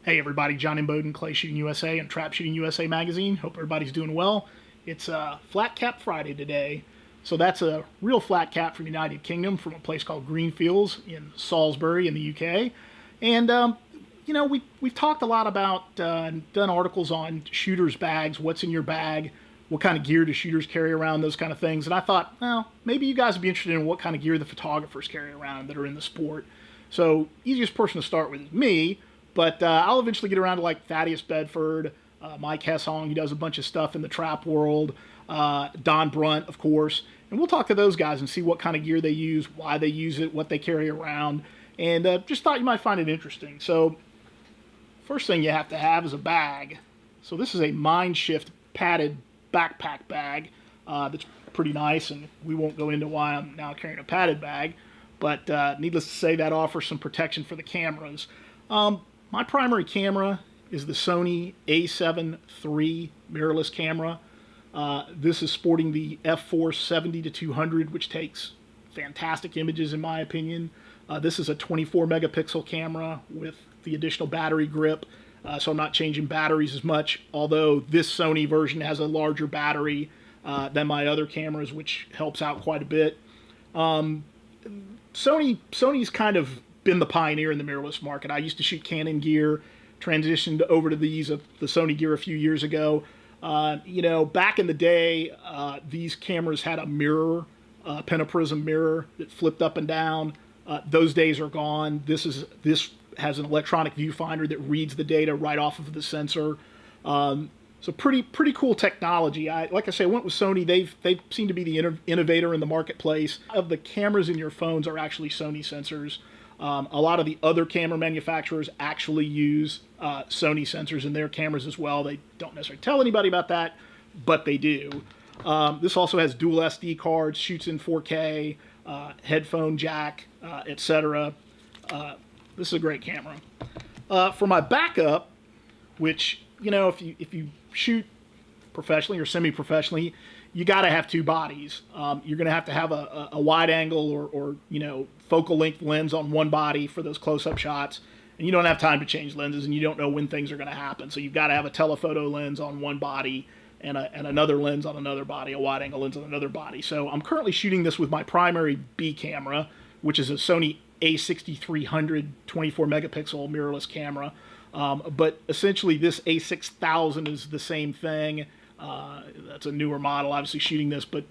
Hey everybody, John Imboden, Clay Shooting USA and Trap Shooting USA magazine. Hope everybody's doing well. It's Flat Cap Friday today. So that's a real flat cap from the United Kingdom from a place called Greenfields in Salisbury in the UK. And, you know, we've talked a lot about, done articles on shooters' bags, what's in your bag, what kind of gear do shooters carry around, those kind of things. And I thought, well, maybe you guys would be interested in what kind of gear the photographers carry around that are in the sport. So easiest person to start with is me. But I'll eventually get around to like Thaddeus Bedford, Mike Hessong, he does a bunch of stuff in the trap world, Don Brunt, of course. And we'll talk to those guys and see what kind of gear they use, why they use it, what they carry around. And just thought you might find it interesting. So first thing you have to have is a bag. So this is a Mindshift padded backpack bag that's pretty nice. And we won't go into why I'm now carrying a padded bag. But needless to say, that offers some protection for the cameras. My primary camera is the Sony a7 III mirrorless camera. This is sporting the f4 70-200, which takes fantastic images in my opinion. This is a 24 megapixel camera with the additional battery grip, so I'm not changing batteries as much, although this Sony version has a larger battery than my other cameras, which helps out quite a bit. Sony's kind of been the pioneer in the mirrorless market. I used to shoot Canon gear, transitioned over to the Sony gear a few years ago. You know, back in the day, these cameras had a mirror, pentaprism mirror that flipped up and down. Those days are gone. This has an electronic viewfinder that reads the data right off of the sensor. So pretty cool technology. Like I say, I went with Sony. They seem to be the innovator in the marketplace. Of the cameras in your phones are actually Sony sensors. A lot of the other camera manufacturers actually use Sony sensors in their cameras as well. They don't necessarily tell anybody about that, but they do. This also has dual SD cards, shoots in 4K, headphone jack, etc. This is a great camera. For my backup, which, you know, if you shoot professionally or semi-professionally, you got to have two bodies. You're going to have a wide angle or you know, focal length lens on one body for those close-up shots, and you don't have time to change lenses, and you don't know when things are going to happen. So you've got to have a telephoto lens on one body and another lens on another body, a wide angle lens on another body. So I'm currently shooting this with my primary B camera, which is a Sony a6300 24 megapixel mirrorless camera. But essentially this a6000 is the same thing. That's a newer model, obviously shooting this, but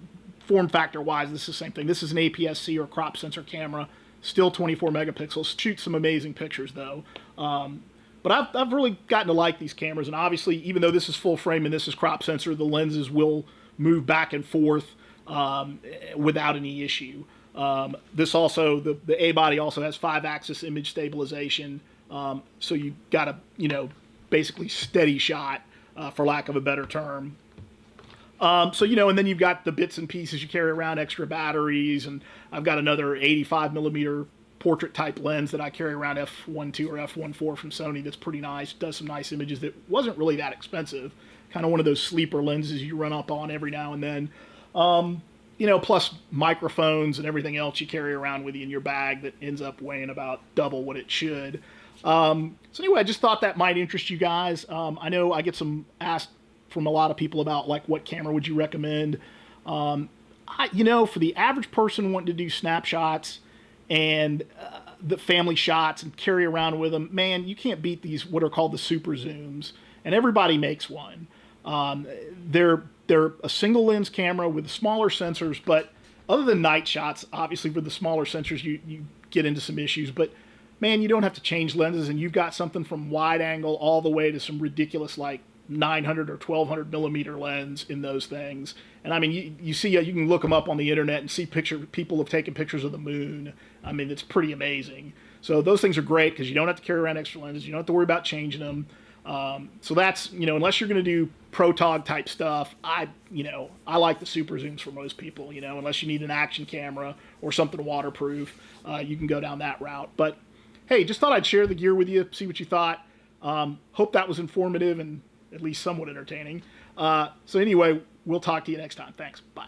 form factor wise, this is the same thing. This is an APS-C or crop sensor camera, still 24 megapixels. Shoots some amazing pictures though. But I've really gotten to like these cameras, and obviously, even though this is full frame and this is crop sensor, the lenses will move back and forth without any issue. This also, the A body also has 5-axis image stabilization, so you got a, you know, basically steady shot, for lack of a better term. So, you know, and then you've got the bits and pieces you carry around, extra batteries, and I've got another 85 millimeter portrait type lens that I carry around, f1.2 or f1.4 from Sony, that's pretty nice, does some nice images that wasn't really that expensive, kind of one of those sleeper lenses you run up on every now and then. You know, plus microphones and everything else you carry around with you in your bag that ends up weighing about double what it should. So anyway, I just thought that might interest you guys. I know I get some asked from a lot of people about like, what camera would you recommend? You know, for the average person wanting to do snapshots and the family shots and carry around with them, man, you can't beat these what are called the super zooms, and everybody makes one. They're a single lens camera with smaller sensors, but other than night shots, obviously with the smaller sensors you get into some issues, but man, you don't have to change lenses, and you've got something from wide angle all the way to some ridiculous like 900 or 1200 millimeter lens in those things. And I mean, you see, you can look them up on the internet and see people have taken pictures of the moon. I mean, it's pretty amazing. So those things are great because you don't have to carry around extra lenses. You don't have to worry about changing them. So that's, you know, unless you're going to do protog type stuff, I like the super zooms for most people, you know, unless you need an action camera or something waterproof, you can go down that route. But hey, just thought I'd share the gear with you, see what you thought. Hope that was informative and at least somewhat entertaining. So anyway, we'll talk to you next time. Thanks. Bye.